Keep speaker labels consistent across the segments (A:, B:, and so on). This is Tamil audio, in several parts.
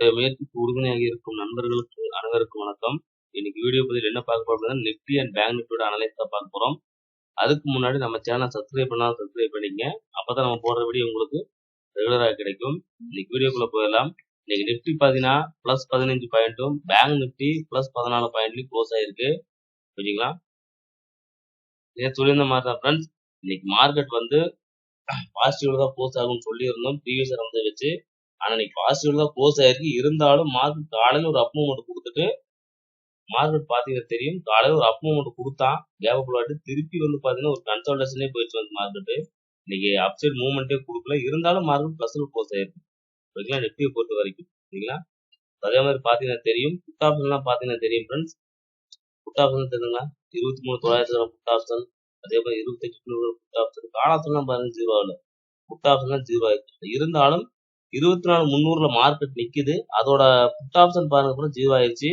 A: முயற்சிக்கு உறுதுணையாக இருக்கும் நண்பர்களுக்கு அனைவருக்கும் வணக்கம். இன்னைக்கு வீடியோ பதிவில் என்ன பார்க்க போறோம்னா நிஃப்டி அண்ட் பேங்க் நிஃப்டியோட அனலைஸ் தான் பார்க்க போறோம். அதுக்கு முன்னாடி நம்ம சேனல் சப்ஸ்கிரைப் பண்ணாலும் சப்ஸ்கிரைப் பண்ணிக்கங்க. அப்பதான் நம்ம போடுற வீடியோ உங்களுக்கு ரெகுலராக கிடைக்கும். இன்னைக்கு வீடியோக்குள்ள போயிடலாம். இன்னைக்கு நிஃப்டி பார்த்தீங்கன்னா பிளஸ் 15 பாயிண்ட்டும் பேங்க் நிஃப்டி பிளஸ் 14 பாயிண்ட்லையும் க்ளோஸ் ஆயிருக்கு. ஓகேங்களா? நேற்று சொல்லியிருந்த மாதிரி தான் ஃப்ரெண்ட்ஸ், இன்னைக்கு மார்க்கெட் வந்து பாசிட்டிவ்ல தான் க்ளோஸ் ஆகும்னு சொல்லியிருந்தோம் ப்ரீவியஸ் வந்து வச்சு. ஆனா இன்னைக்கு பாசிட்டிவ்ல தான் க்ளோஸ் ஆயிருக்கு. இருந்தாலும் மார்க்கெட் காலையில ஒரு அப் மூவ்மெண்ட் கொடுத்துட்டு மார்க்கெட் பாத்தீங்கன்னா தெரியும், காலையில ஒரு அப் மூவ்மெண்ட் கொடுத்தான் கேப் விளையாட்டு திருப்பி வந்து பாத்தீங்கன்னா ஒரு கன்சல்டேஷனே போயிடுச்சு வந்து மார்க்கெட். இன்னைக்கு அப்சைட் மூவ்மெண்ட்டே கொடுக்கல. இருந்தாலும் மார்க்கெட் பிளஸ்ல க்ளோஸ் ஆயிருக்கு. ஓகேங்களா? நிஃப்டியை பொறுத்த வரைக்கும். ஓகேங்களா? அதே மாதிரி பாத்தீங்கன்னா தெரியும், புட் ஆப்ஷன்லாம் பாத்தீங்கன்னா தெரியும் ஃப்ரெண்ட்ஸ். புட் ஆப்ஷன் தெரியுங்களா? 23,900 புட் ஆப்ஷன், அதே மாதிரி 28,200 புட் ஆப்ஷன். கால் ஆப்ஷன்லாம் பாருங்க ஜீரோ ஆகல. புட் ஆப்ஷன்லாம் ஜீரோ ஆயிடுச்சு. இருந்தாலும் 24,300ல மார்க்கெட் நிக்குது. அதோட புட் ஆப்ஷன் பாருங்க கூட ஜீரோ ஆயிடுச்சு.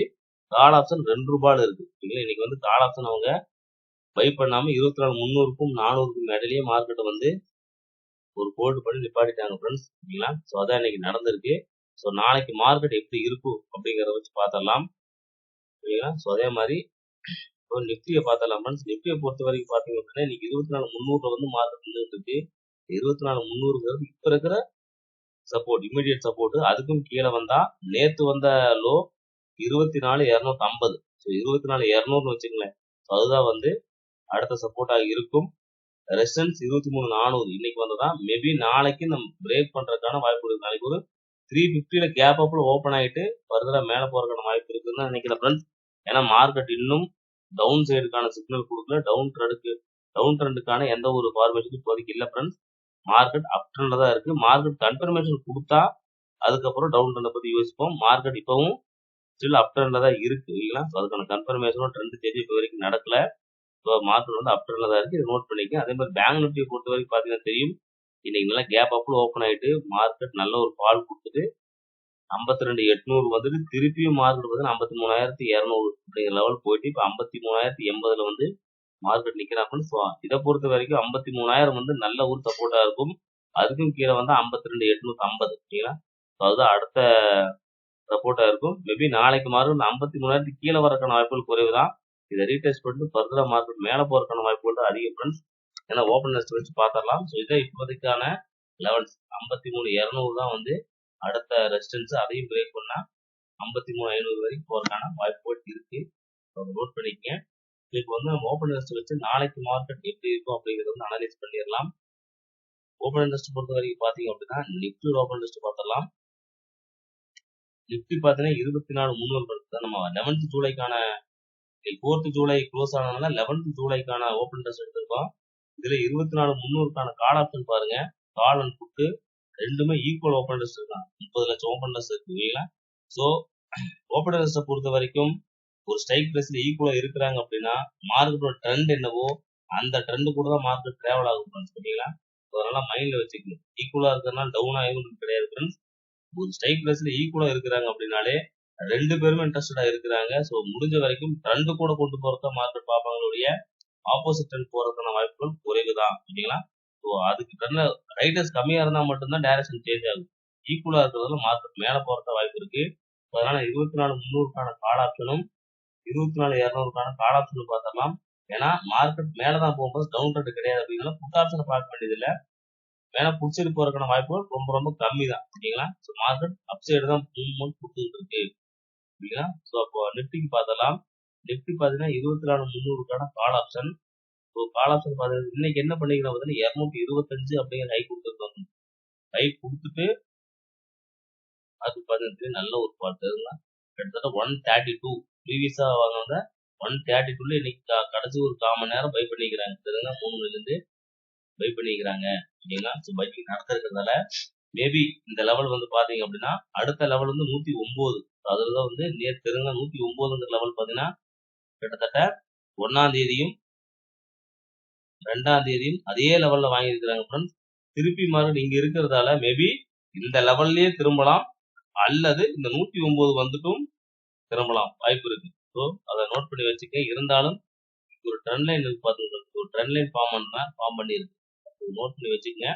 A: கால் ஆப்ஷன் ரூபாய் இருக்கு. இன்னைக்கு வந்து கால் ஆப்ஷன் அவங்க பை பண்ணாம 24,300க்கும் 400க்கும் இடையிலேயே மார்க்கெட்டை வந்து ஒரு ஹோல்டு பண்ணி நிப்பாட்டிட்டாங்க ஃப்ரெண்ட்ஸ். ஓகேங்களா? ஸோ அதான் இன்னைக்கு நடந்திருக்கு. ஸோ நாளைக்கு மார்க்கெட் எப்படி இருக்கும் அப்படிங்கிறத வச்சு பார்த்துடலாம். ஓகேங்களா? ஸோ அதே மாதிரி இப்போ நிஃப்டியை பார்த்துடலாம் ஃப்ரெண்ட்ஸ். நிஃப்டியை பொறுத்த வரைக்கும் பார்த்தீங்க அப்படின்னா இன்னைக்கு 24,300 வந்து மார்க்கெட் வந்துட்டு இருக்கு. 24,300 இப்ப இருக்கிற சப்போர்ட், இமிடியட் சப்போர்ட். அதுக்கும் கீழே வந்தா நேத்து வந்த லோ 24,250. ஸோ 24,200 வச்சுங்களேன். அதுதான் வந்து அடுத்த சப்போர்ட்டாக இருக்கும். ரெசிஸ்டன்ஸ் 23,400 இன்னைக்கு வந்ததா. மேபி நாளைக்கு நம்ம பிரேக் பண்றதுக்கான வாய்ப்பு இருக்கு. நாளைக்கு ஒரு 350ல கேப் அப்ல ஓப்பன் ஆயிட்டு ஃபர்தரா மேல போறதுக்கான வாய்ப்பு இருக்குன்னு தான் நினைக்கிறேன் ஃப்ரெண்ட்ஸ். ஏன்னா மார்க்கெட் இன்னும் டவுன் சைடுக்கான சிக்னல் கொடுக்கல. டவுன் ட்ரெண்டுக்கான எந்த ஒரு ஃபார்மேஷனும் இப்போதைக்கு இல்லை ஃப்ரெண்ட்ஸ். மார்க்கெட் அப் ட்ரெண்ட்ல தான் இருக்கு. மார்க்கெட் கன்ஃபர்மேஷன் கொடுத்தா அதுக்கப்புறம் டவுன் ட்ரெண்டை பத்தி யோசிப்போம். மார்க்கெட் இப்பவும் ஸ்டில் அப் ட்ரெண்ட்ல தான் இருக்கு. இல்லைங்களா? அதுக்கான கன்ஃபர்மேஷனும் ட்ரெண்ட் சேஞ்ச் இப்போ வரைக்கும் நடக்கல. ஸோ மார்க்கெட் வந்து அப் ட்ரெண்ட்ல தான் இருக்கு. இதை நோட் பண்ணிக்க. அதே மாதிரி பேங்க் நிஃப்டியை பொறுத்த வரைக்கும் பார்த்தீங்கன்னா தெரியும், இன்னைக்கு நல்லா கேப் அப்ல ஓப்பன் ஆயிட்டு மார்க்கெட் நல்ல ஒரு ஃபால் கொடுத்துட்டு 52,800 வந்துட்டு திருப்பியும் மார்க்கெட் பார்த்தீங்கன்னா 53,200 அப்படிங்கிற லெவல் போயிட்டு இப்போ 53,080ல வந்து மார்க்கெட் நிக்கிறாங்க. ஸோ இதை பொறுத்த வரைக்கும் 53,000 வந்து நல்ல ஒரு சப்போர்ட்டா இருக்கும். அதுக்கும் கீழே வந்து 52,850. ஓகேங்களா? ஸோ அதுதான் அடுத்த சப்போர்ட்டா இருக்கும். மேபி நாளைக்கு மார்க்கெட் 53,000 கீழே வரக்கான வாய்ப்புகள் குறைவு தான். இதை ரீடெஸ்ட் பண்ணிட்டு ஃபர்தரா மார்க்கெட் மேல போறதுக்கான வாய்ப்புகள் தான் அதிகம் ஃப்ரெண்ட்ஸ். ஏன்னா ஓப்பன் டெஸ்ட் வச்சு பார்த்துடலாம். ஸோ இதை இப்போதைக்கான லெவல்ஸ் 53,200 தான் வந்து அடுத்த ரெசிஸ்டன்ஸ். அதையும் பிரேக் பண்ணா 53,500 வரைக்கும் போறதுக்கான வாய்ப்புகள் இருக்கு. நோட் பண்ணிக்கங்க. இப்போ வந்து நம்ம ஓப்பன் டெஸ்ட் வச்சு நாளைக்கு மார்க்கெட் எப்படி இருக்கும் அப்படிங்கறத வந்து அனலைஸ் பண்ணிடலாம். ஓப்பன் டெஸ்ட் பொறுத்த வரைக்கும் பாத்தீங்க அப்படின்னா நிஃப்டி ஓப்பன் டெஸ்ட் பார்த்துடலாம். நிஃப்டி பார்த்தீங்கன்னா 24,300 நம்ம 11th ஜூலைக்கான 4th ஜூலை க்ளோஸ் ஆனதுனால 11th ஜூலைக்கான ஓப்பன் டெஸ்ட் எடுத்திருக்கோம். இதுல 24,300க்கான கால் ஆப்ஷன் பாருங்க. கால் அண்ட் புட் ரெண்டுமே ஈக்குவல் ஓப்பன் டெஸ்ட் இருக்கான். 30 லட்சம் ஓப்பன் டெஸ்ட் இருக்கு. இல்லைங்களா? ஸோ ஓப்பன் டெஸ்ட்டை பொறுத்த வரைக்கும் ஒரு ஸ்ட்ரைக் பிரைஸ்ல ஈக்குவலா இருக்கிறாங்க அப்படின்னா மார்க்கெட்டோட ட்ரெண்ட் என்னவோ அந்த ட்ரெண்ட் கூட தான் மார்க்கெட் டிராவல் ஆகும் ஃப்ரெண்ட்ஸ். ஓகேங்களா? அதனால மைண்ட்ல வச்சுக்கணும். ஈக்குவலா இருக்கிறதுனால டவுன் ஆகும் கிடையாது ஃப்ரெண்ட்ஸ். ஒரு ஸ்ட்ரைக் பிரைஸ்ல ஈக்குவலா இருக்கிறாங்க அப்படின்னாலே ரெண்டு பேருமே இன்ட்ரெஸ்டடா இருக்கிறாங்க. ஸோ முடிஞ்ச வரைக்கும் ட்ரெண்ட் கூட கொண்டு போறத மார்க்கெட் பார்ப்பாங்களுடைய ஆப்போசிட் ட்ரெண்ட் போறதுக்கான வாய்ப்புகள் குறைவு தான். ஓகேங்களா? ஸோ அதுக்கு ட்ரெண்ட் ரைட்டர்ஸ் கம்மியா இருந்தா மட்டும்தான் டைரக்ஷன் சேஞ்ச் ஆகும். ஈக்குவலா இருக்கிறதுல மார்க்கெட் மேல போறத வாய்ப்பு இருக்கு. அதனால 24,300க்கான கால் ஆப்ஷனும் 24,200க்கான கால் ஆப்ஷனும் பார்த்துடலாம். ஏன்னா மார்க்கெட் மேலதான் போகும்போது டவுன் ட்ரெண்ட் கிடையாது அப்படின்னா புட் ஆப்ஷனை பார்க்க வேண்டியது இல்லை. மேல புடிச்சிட்டு போறதுக்கான வாய்ப்புகள் ரொம்ப ரொம்ப கம்மி தான். ஓகேங்களா? ஸோ மார்க்கெட் அப் சைடு தான் மூவ்மெண்ட் கொடுத்துட்டு இருக்கு. ஓகேங்களா? ஸோ அப்போ நிஃப்டிக்கு பார்த்தலாம். நிஃப்டி பார்த்தீங்கன்னா 24,300க்கான call option. So call option பார்த்தீங்கன்னா இன்னைக்கு என்ன பண்ணிக்கிறோம் பார்த்தீங்கன்னா 225 அப்படிங்கிற ஹை கொடுத்துருக்காங்க. ஹை கொடுத்துட்டு அது பார்த்தீங்கன்னா நல்ல ஒரு பாட்டு கிட்டத்தட்ட 132 ப்ரீவியஸா வாங்கினத 132ல இன்னைக்கு கடைசி ஒரு 1/4 மணி நேரம் பை பண்ணிக்கிறாங்க. தெரியுங்களா? 3 மணிலேருந்து பை பண்ணிக்கிறாங்க. ஓகேங்களா? ஸோ பைக்கிங் நடந்திருக்கிறதால மேபி இந்த லெவல் வந்து பாத்தீங்க அப்படின்னா அடுத்த லெவல் வந்து 109. அதுதான் வந்து நேற்று தெரிஞ்ச 109 லெவல் பாத்தீங்கன்னா கிட்டத்தட்ட 1ஆம் தேதியும் 2ஆம் தேதியும் அதே லெவல்ல வாங்கியிருக்கிறாங்க ஃப்ரெண்ட்ஸ். திருப்பி மறுபடியும் இங்க இருக்கிறதால மேபி இந்த லெவல்லயே திரும்பலாம் அல்லது இந்த 109 வந்துட்டும் திரும்பலாம் வாய்ப்பு இருக்கு. ஸோ அதை நோட் பண்ணி வச்சுக்க. இருந்தாலும் ஒரு ட்ரெண்ட் லைன் இருக்கு பாத்துங்க. ஒரு ட்ரெண்ட் லைன் ஃபார்ம் பண்ணி இருக்கு. நோட் பண்ணி வச்சுக்கங்க.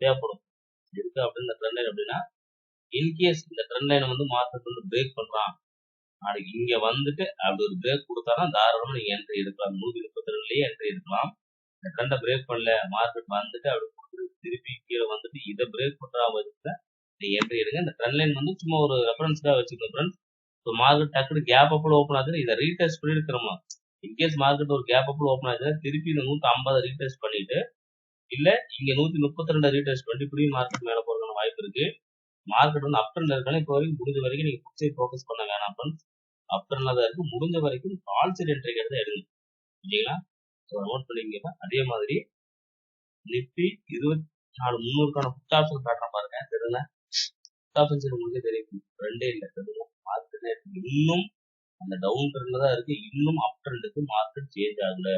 A: தேவைப்படும் இருக்கு அப்படின்னு ட்ரெண்ட் லைன் அப்படின்னா இன்கேஸ் இந்த ட்ரெண்ட் லைன் வந்து மார்க்கெட் வந்து பிரேக் பண்றான், நாளைக்கு இங்க வந்துட்டு அப்படி ஒரு பிரேக் கொடுத்தானா தாராளமா நீங்க என்ட்ரி எடுக்கலாம். 132லயே என்ட்ரி எடுக்கலாம். இந்த ட்ரெண்டை பிரேக் பண்ணல, மார்க்கெட் வந்துட்டு அப்படி திருப்பி கீழே வந்துட்டு இதை பிரேக் பண்றா பட்சத்துல நீங்க என்ட்ரி எடுங்க. இந்த ட்ரெண்ட் லைன் வந்து சும்மா ஒரு ரெஃபரன்ஸ்க்காக வச்சுக்கோங்க ஃப்ரெண்ட்ஸ். இப்போ மார்க்கெட் டக்குனு கேப் அப்ல ஓப்பன் ஆகுது, இதை ரீடெஸ்ட் பண்ணி இருக்கிறோமா. இன்கேஸ் மார்க்கெட் ஒரு கேப் அப்ல ஓப்பன் ஆகுதுன்னா திருப்பி இந்த 150 ரீடெஸ்ட் பண்ணிட்டு இல்ல இங்க 132 ரீடெஸ்ட் பண்ணி இப்படியும் மார்க்கெட் மேல போறதுக்கான வாய்ப்பு இருக்கு. மார்க்கெட் வந்து அப் ட்ரெண்ட்ல இருக்காங்க. இப்போ வரைக்கும் முடிஞ்ச வரைக்கும் நீங்க புக் சைட் ஃபோக்கஸ் பண்ண வேணாம் ஃப்ரெண்ட்ஸ். அப் ட்ரெண்ட்ல தான் இருக்கு. முடிஞ்ச வரைக்கும் கால் சைட் என்ட்ரி எடுத்து எடுங்க. இல்லைங்களா? ஸோ நோட் பண்ணிக்கங்க. அதே மாதிரி நிஃப்டி 24,300க்கான புட் ஆப்ஷன் காட்டுறேன் பாருங்க. தெரியுங்க, புட் ஆப்ஷன் சைடு உங்களுக்கு தெரியும், ரெண்டே இல்லை தெரியுங்க. மார்க்கெட் இன்னும் அந்த டவுன் ட்ரெண்ட்ல தான் இருக்கு. இன்னும் அப் ட்ரெண்டுக்கு மார்க்கெட் சேஞ்ச் ஆகல.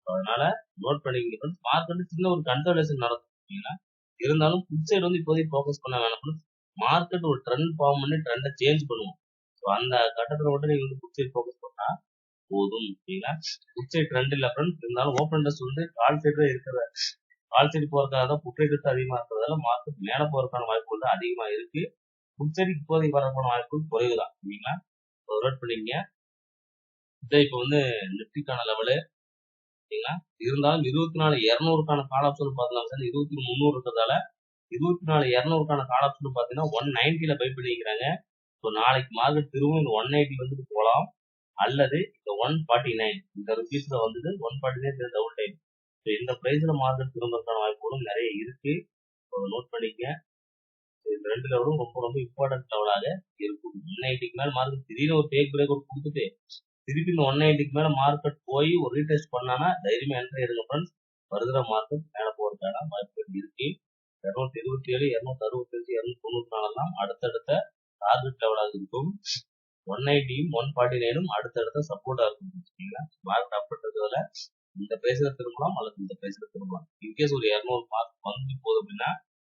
A: அதனால நோட் பண்ணிக்கங்க ஃப்ரெண்ட்ஸ். மார்க்கெட் சின்ன ஒரு கன்சல்டேஷன் நடக்கும். இருந்தாலும் புட் சைடு வந்து இப்போதைக்கு ஃபோக்கஸ் பண்ண வேணாம். மார்க்கெட் ஒரு ட்ரெண்ட் ஃபார்ம் பண்ணி ட்ரெண்டை சேஞ்ச் பண்ணுவோம். ஸோ அந்த கட்டத்தில் மட்டும் நீங்க வந்து புட் சைடு ஃபோக்கஸ் பண்ணா போதும். சரிங்களா? புட் சைடு ட்ரெண்ட் இல்லை ஃப்ரெண்ட்ஸ். இருந்தாலும் ஓப்பன் இன்ட்ரெஸ்ட் வந்து கால் சைடு தான் இருக்கிற, கால் சைடு போறதுக்காக தான் புட் ரேட் அதிகமா இருக்கிறதால மார்க்கெட் மேல போறதுக்கான வாய்ப்பு வந்து அதிகமா இருக்கு. புட் சைடு இப்போதைக்கு வரக்கான வாய்ப்பு குறைவு தான். சரிங்களா? நோட் பண்ணிக்கங்க. இப்போ வந்து நிஃப்டிக்கான லெவலு சரிங்களா, இருந்தாலும் 24,200க்கான கால் ஆப்ஷன் பார்க்கலாம் சார். 23,300 இருக்கிறதால 24,200க்கான கால் ஆப்ஷன் பார்த்தீங்கன்னா 190ல பை பண்ணிக்கிறாங்க. ஸோ நாளைக்கு மார்க்கெட் திரும்பவும் இந்த 180 வந்துட்டு போகலாம், அல்லது இந்த 149 இந்த ருபீஸ்ல வந்து 149 டபுள் டைம். ஸோ இந்த பிரைஸ்ல மார்க்கெட் திரும்பறதுக்கான வாய்ப்புகளும் நிறைய இருக்கு. நோட் பண்ணிக்க. இந்த ரெண்டு லெவலும் ரொம்ப ரொம்ப இம்பார்ட்டன்ட் லெவலாக இருக்கும். 190க்கு மேல மார்க்கெட் திடீர்னு ஒரு டேக் பிரேக் அவுட் கொடுத்துட்டு திருப்பி இந்த 190க்கு மேல மார்க்கெட் போய் ஒரு ரீடெஸ்ட் பண்ணானா தைரியமா என்ட்ரி எடுங்க ஃப்ரெண்ட்ஸ். வருகிற மார்க்கெட் மேல போறதுக்கான வாய்ப்புகள் இருக்கு. 227, 265, 294 அடுத்தடுத்த டார்கெட் லெவலாக இருக்கும். 190யும் 149ம் அடுத்தடுத்த சப்போர்ட்டா இருக்கும். சரிங்களா? மார்க்கெட் அப்படின்றதுல இந்த பிரைஸ்ல திரும்பலாம் அல்லது இந்த பிரைஸ்ல திரும்பலாம். இன்கேஸ் ஒரு 200 மார்க் வந்து போகுது அப்படின்னா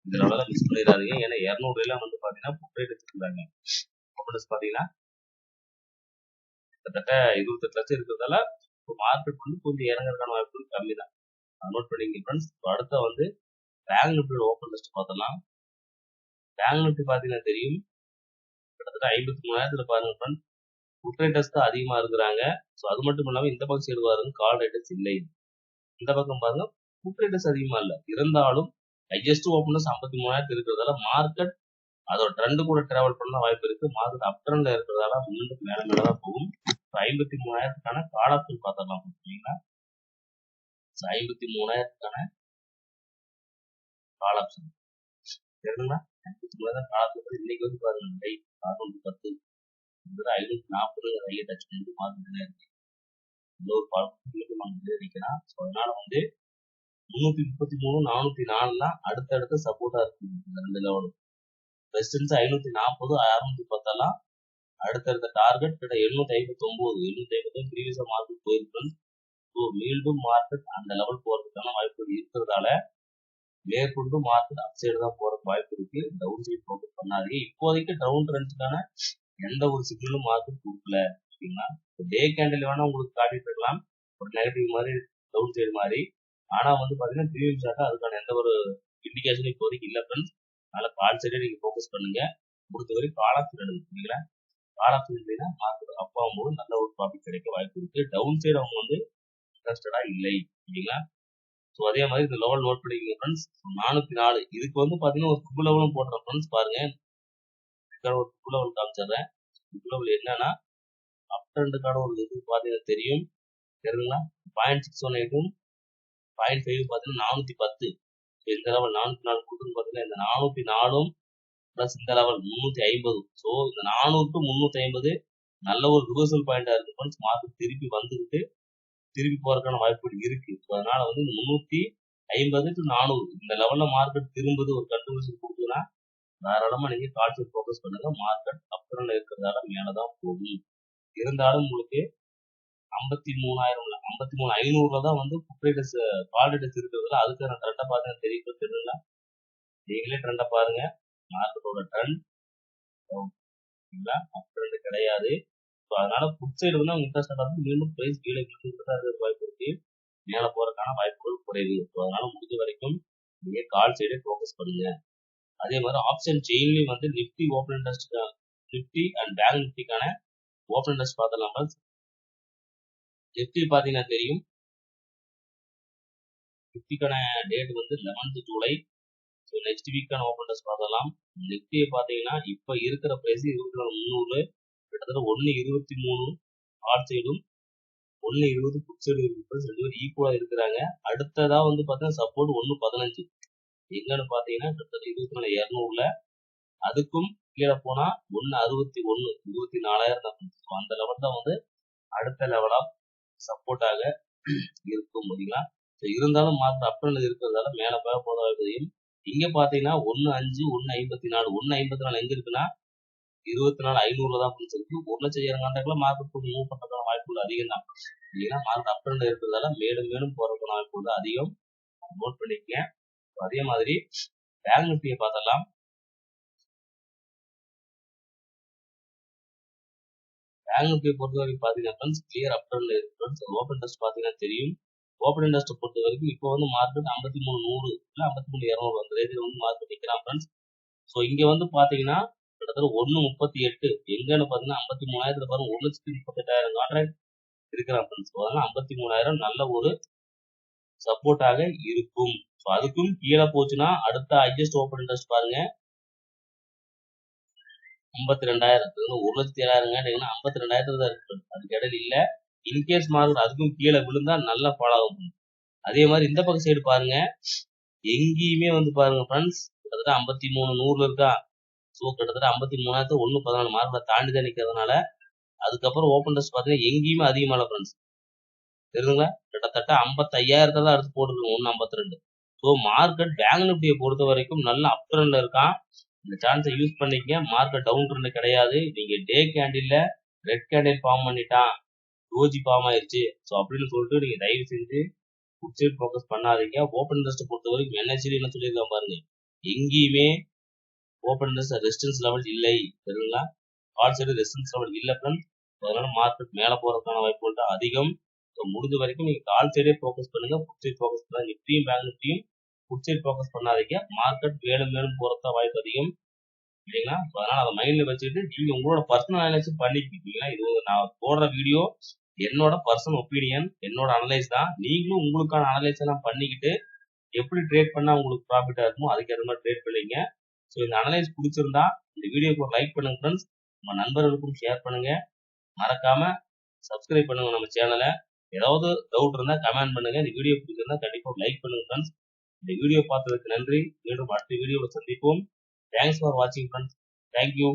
A: இந்த லெவல மிஸ் பண்ணிடாதீங்க. ஏன்னா 200 எல்லாம் வந்து பாத்தீங்கன்னா புட் ரேட் வச்சிருக்காங்க. பாத்தீங்கன்னா கிட்டத்தட்ட 28 லட்சம் இருக்கிறதால மார்க்கெட் வந்து கொஞ்சம் இறங்குறதுக்கான வாய்ப்பு கம்மி தான். நோட் பண்ணிங்க ஃப்ரெண்ட்ஸ். அடுத்த வந்து பேங்க் நிஃப்டியோட ஓப்பன் லிஸ்ட் பார்த்தலாம். பேங்க் நிஃப்டி பார்த்தீங்கன்னா தெரியும், கிட்டத்தட்ட 53,000 பாருங்க ஃப்ரெண்ட்ஸ். புட் ரேட்டர்ஸ் தான் அதிகமா இருக்கிறாங்க. ஸோ அது மட்டும் இல்லாமல் இந்த பக்கம் சைடு பாருங்க கால் ரேட்டர்ஸ் இல்லை. இந்த பக்கம் பாருங்க புட் ரேட்டர்ஸ் அதிகமா இல்லை. இருந்தாலும் ஹையஸ்ட் ஓப்பனர்ஸ் 53,000 இருக்கிறதால மார்க்கெட் அதோட ட்ரெண்ட் கூட டிராவல் பண்ண வாய்ப்பு இருக்கு. மார்க்கெட் அப் ட்ரெண்ட்ல இருக்கிறதால மீண்டும் மேல மேலதான் போகும். 53,000க்கான கால் ஆப்ஷன் பார்த்துடலாம். சரிங்களா? 53,000க்கான கால் ஆப்ஷன் தெரியுங்களா? 53,000 கால் ஆப்ஷன் இன்னைக்கு வந்து பாருங்க ரைட் 610 540 ரைய டச் பண்ணி மார்க்கெட்ல இருக்கு. இன்னொரு நிற்கிறான். ஸோ அதனால வந்து 333, 404 தான் அடுத்தடுத்த சப்போர்ட்டா இருக்கு. இந்த ரெண்டு லெவலும் ரெசிஸ்டன்ஸ் 540, 610 எல்லாம் அடுத்தடுத்த டார்கெட் கிட்ட 759 ப்ரீவியஸா மார்க்கெட் போயிருக்கு. ஸோ மீண்டும் மார்க்கெட் அந்த லெவல் போறதுக்கான வாய்ப்புகள் இருக்கிறதால மேற்கொண்டு மார்க்கெட் அப் சைடு தான் போறதுக்கு வாய்ப்பு இருக்கு. டவுன் சைடு ஃபோக்கஸ் பண்ணாதீங்க. இப்போதைக்கு டவுன் ட்ரெண்ட்ஸ்க்கான எந்த ஒரு சிக்னலும் மார்க்கெட் கொடுக்கல. சரிங்களா? டே கேண்டில் வேணா உங்களுக்கு காட்டிட்டு இருக்கலாம், ஒரு நெகட்டிவ் மாதிரி டவுன் சைடு மாதிரி. ஆனா வந்து பாத்தீங்கன்னா ப்ரீவியம் சார்ட்டா அதுக்கான எந்த ஒரு இண்டிகேஷனும் இப்போதைக்கு இல்லை ஃப்ரெண்ட்ஸ். அதனால கால் சைடே நீங்க ஃபோக்கஸ் பண்ணுங்க. முடிஞ்ச வரைக்கும் கால் ஆப்ஷன் எடுங்க. சரிங்களா? கால் ஆப்ஷன் இல்லைன்னா மார்க்கெட் அப் ஆகும்போது நல்ல ஒரு ப்ராஃபிட் கிடைக்க வாய்ப்பு இருக்கு. டவுன் சைடு அவங்க வந்து இன்ட்ரெஸ்டடா இல்லை. சரிங்களா? ஸோ அதே மாதிரி இந்த லெவல் நோட் பண்ணிக்கோங்க ஃப்ரெண்ட்ஸ். 404 இதுக்கு வந்து பாத்தீங்கன்னா ஒரு புக் லெவலும் போடுறேன் ஃப்ரெண்ட்ஸ். பாருங்க ஒரு புக் லெவல் காமிச்சிடுறேன். புக் லெவல் என்னன்னா அப் ட்ரெண்டுக்கான ஒரு இது பாத்தீங்கன்னா தெரியும், தெரியுங்களா? 0.618ம் 0.5 பாத்தீங்கன்னா 410. இந்த லெவல் 404 கொடுத்துன்னு பாத்தீங்கன்னா இந்த 404ம் பிளஸ் இந்த லெவல் 350. ஸோ இந்த 400 to 350 நல்ல ஒரு ரிவர்சல் பாயிண்டா இருக்கு ஃப்ரெண்ட்ஸ். மார்க்கெட் திருப்பி வந்துட்டு திருப்பி போறதுக்கான வாய்ப்புகள் இருக்கு. ஸோ அதனால வந்து இந்த 350 to 400 இந்த லெவல்ல மார்க்கெட் திரும்புது ஒரு கன்ஃபர்மேஷன் கொடுத்ததுன்னா தாராளமா நீங்க கால்ஸ் ஃபோக்கஸ் பண்ணுங்க. மார்க்கெட் அப்புறம் இருக்கிறதால மேலதான் போகும். இருந்தாலும் உங்களுக்கு 53,000 53,500 தான் வந்து கால் ரேட்டர்ஸ் இருக்கிறதுல அதுக்கு நான் ட்ரெண்டை பார்த்து தெரியுங்களா? நீங்களே ட்ரெண்டை பாருங்க. மார்க்கெட்டோட ட்ரெண்ட் அப் ட்ரெண்ட் கிடையாது. ஸோ அதனால புட் சைடு வந்து அவங்க இன்ட்ரெஸ்ட் வந்து மீண்டும் பிரைஸ் கீழே வாய்ப்பு இருக்கு. மேல போறதுக்கான வாய்ப்புகள் குறைவு. ஸோ அதனால முடிஞ்ச வரைக்கும் நீங்க கால் சைடே ஃபோக்கஸ் பண்ணுங்க. அதே மாதிரி ஆப்ஷன் செயின்லயும் வந்து Nifty open interest, Nifty and bank நிஃப்டிக்கான ஓப்பன் இன்ட்ரெஸ்ட் பார்த்துடலாம் ஃப்ரெண்ட்ஸ். நிஃப்டி பார்த்தீங்கன்னா தெரியும், நிஃப்டிக்கான டேட் வந்து 11th ஜூலை. ஸோ நெக்ஸ்ட் வீக்கான ஓப்பன் இன்ட்ரெஸ்ட் பார்த்துடலாம். நிஃப்டியை பார்த்தீங்கன்னா இப்போ இருக்கிற பிரைஸ் 24,300, கிட்டத்தட்ட 1.23 ஆட் சைடும் 1.20 புட் சைடு இருக்கு. ரெண்டு பேரும் ஈக்குவலா இருக்கிறாங்க. அடுத்ததா வந்து பார்த்தீங்கன்னா சப்போர்ட் 1.15 எங்கன்னு பார்த்தீங்கன்னா கிட்டத்தட்ட 24,200ல. அதுக்கும் கீழே போனா 1.61 24,000 தான். அந்த லெவல் தான் வந்து அடுத்த லெவலா சப்போர்ட்டாக இருக்கும் பார்த்தீங்களா. ஸோ இருந்தாலும் மார்க்கெட் அப்ல இருக்கிறதால மேல போக தெரியும். இங்க பாத்தீங்கன்னா 1.5 1.54 1.54 எங்க இருக்குன்னா 24,500 தான் இருக்கு. 1,00,000 கான்ட்ராக்ட்ல மார்க்கெட் கொஞ்சம் மூவ் பண்றதுக்கான வாய்ப்புகள் அதிகம் தான். இல்லைன்னா மார்க்கெட் அப்ல இருக்கிறதால மேலும் மேலும் போறதுக்கான வாய்ப்புகள் அதிகம். நோட் பண்ணிக்கங்க. அதே மாதிரி பேங்க் நிஃப்டியை பார்த்தலாம். பேங்க் நிஃப்டியை பொறுத்த வரைக்கும் பாத்தீங்கன்னா கிளியர் அப்ல இருக்கு. ஓப்பன் இன்ட்ரெஸ்ட் பாத்தீங்கன்னா தெரியும். ஓப்பன் இன்ட்ரெஸ்ட் பொறுத்த வரைக்கும் இப்போ வந்து மார்க்கெட் 53,100 இல்ல 53,200 அந்த ரேஞ்சில் வந்து மார்க்கெட் நிற்கிறான் ஃப்ரெண்ட்ஸ். ஸோ இங்க வந்து பாத்தீங்கன்னா கிட்டத்தட்ட 1.38 எங்கன்னு பாத்தீங்கன்னா 53,000 பாருங்க 1,38,000 கான்ட்ராக்ட் இருக்கிறான் ஃப்ரெண்ட்ஸ். அதனால 53,000 நல்ல ஒரு சப்போர்ட்டாக இருக்கும். ஸோ அதுக்கும் கீழே போச்சுன்னா அடுத்த ஹையஸ்ட் ஓப்பன் இன்ட்ரெஸ்ட் பாருங்க 52,000. 1,07,000 52,000 தான் இருக்கு. அதுக்கு இடையில இல்ல. இன்கேஸ் மார்க்கெட் அதுக்கும் கீழே விழுந்தா நல்லா ஃபாலோ ஆகும். அதே மாதிரி இந்த பக்கம் சைடு பாருங்க, எங்கேயுமே வந்து பாருங்க ஃப்ரெண்ட்ஸ் கிட்டத்தட்ட 53,100 இருக்கா. ஸோ கிட்டத்தட்ட 53,000 1.14 மார்க்கெட் தாண்டி தான் நிற்கிறதுனால அதுக்கப்புறம் ஓப்பன் இன்ட்ரெஸ்ட் பார்த்தீங்கன்னா எங்கேயுமே அதிகமாக ஃப்ரெண்ட்ஸ் தெரியுதுங்களா. கிட்டத்தட்ட 55,000 தான் அடுத்து போட்டுருக்கு 1.52. ஸோ மார்க்கெட் பேங்க் நிஃப்டியை பொறுத்த வரைக்கும் நல்ல அப் ட்ரெண்ட்ல இருக்கான். இந்த சான்ஸை யூஸ் பண்ணிக்க. மார்க்கெட் டவுன் ட்ரெண்ட் கிடையாது. நீங்க டே கேண்டில்ல ரெட் கேண்டில் ஃபார்ம் பண்ணிட்டான், டோஜி ஃபார்ம் ஆயிருச்சு ஸோ அப்படின்னு சொல்லிட்டு நீங்க தயவு செஞ்சு புட் சைட் ஃபோக்கஸ் பண்ணாதீங்க. ஓப்பன் இன்ட்ரெஸ்ட் பொறுத்த வரைக்கும் என்எஸ்சி என்ன சொல்லியிருக்கான் பாருங்க, எங்கேயுமே ஓப்பன் இன்ட்ரெஸ்ட் ரெசிஸ்டன்ஸ் லெவல் இல்லை சரிங்களா. கால் சைடு ரெசிஸ்டன்ஸ் லெவல் இல்லை ஃப்ரெண்ட்ஸ். அதனால மார்க்கெட் மேலே போறதுக்கான வாய்ப்புகள் தான் அதிகம். ஸோ முடிஞ்ச வரைக்கும் நீங்க கால் சைடே ஃபோக்கஸ் பண்ணுங்க, புட் சைட் ஃபோக்கஸ் பண்ணாங்க. நிஃப்டியும் பேங்க் நிஃப்டியும் புட் சைட் ஃபோக்கஸ் பண்ணாதீங்க. மார்க்கெட் மேலும் மேலும் போறதா வாய்ப்பு அதிகம் இல்லைங்களா. அதனால அதை மைண்ட்ல வச்சுட்டு நீங்க உங்களோட பர்சனல் அனலைஸ் பண்ணிக்கிட்டீங்கன்னா, இது நான் போடுற வீடியோ என்னோட பர்சனல் ஒப்பீனியன், என்னோட அனலைஸ் தான். நீங்களும் உங்களுக்கான அனலைஸ் எல்லாம் பண்ணிக்கிட்டு எப்படி ட்ரேட் பண்ணா உங்களுக்கு ப்ராஃபிட்டா இருக்குமோ அதுக்கேற்ற மாதிரி ட்ரேட் பண்ணிங்க. ஸோ இந்த அனலைஸ் பிடிச்சிருந்தா இந்த வீடியோக்கு ஒரு லைக் பண்ணுங்க ஃப்ரெண்ட்ஸ். நம்ம நண்பர்களுக்கும் ஷேர் பண்ணுங்க. மறக்காம சப்ஸ்கிரைப் பண்ணுங்க நம்ம சேனலை. ஏதாவது டவுட் இருந்தா கமெண்ட் பண்ணுங்க. இந்த வீடியோ பிடிச்சிருந்தா கண்டிப்பா லைக் பண்ணுங்க ஃப்ரெண்ட்ஸ். இந்த வீடியோ பார்த்ததுக்கு நன்றி. மீண்டும் அடுத்த வீடியோவில் சந்திப்போம். தேங்க்ஸ் ஃபார் வாட்சிங் ஃப்ரெண்ட்ஸ். தேங்க்யூ.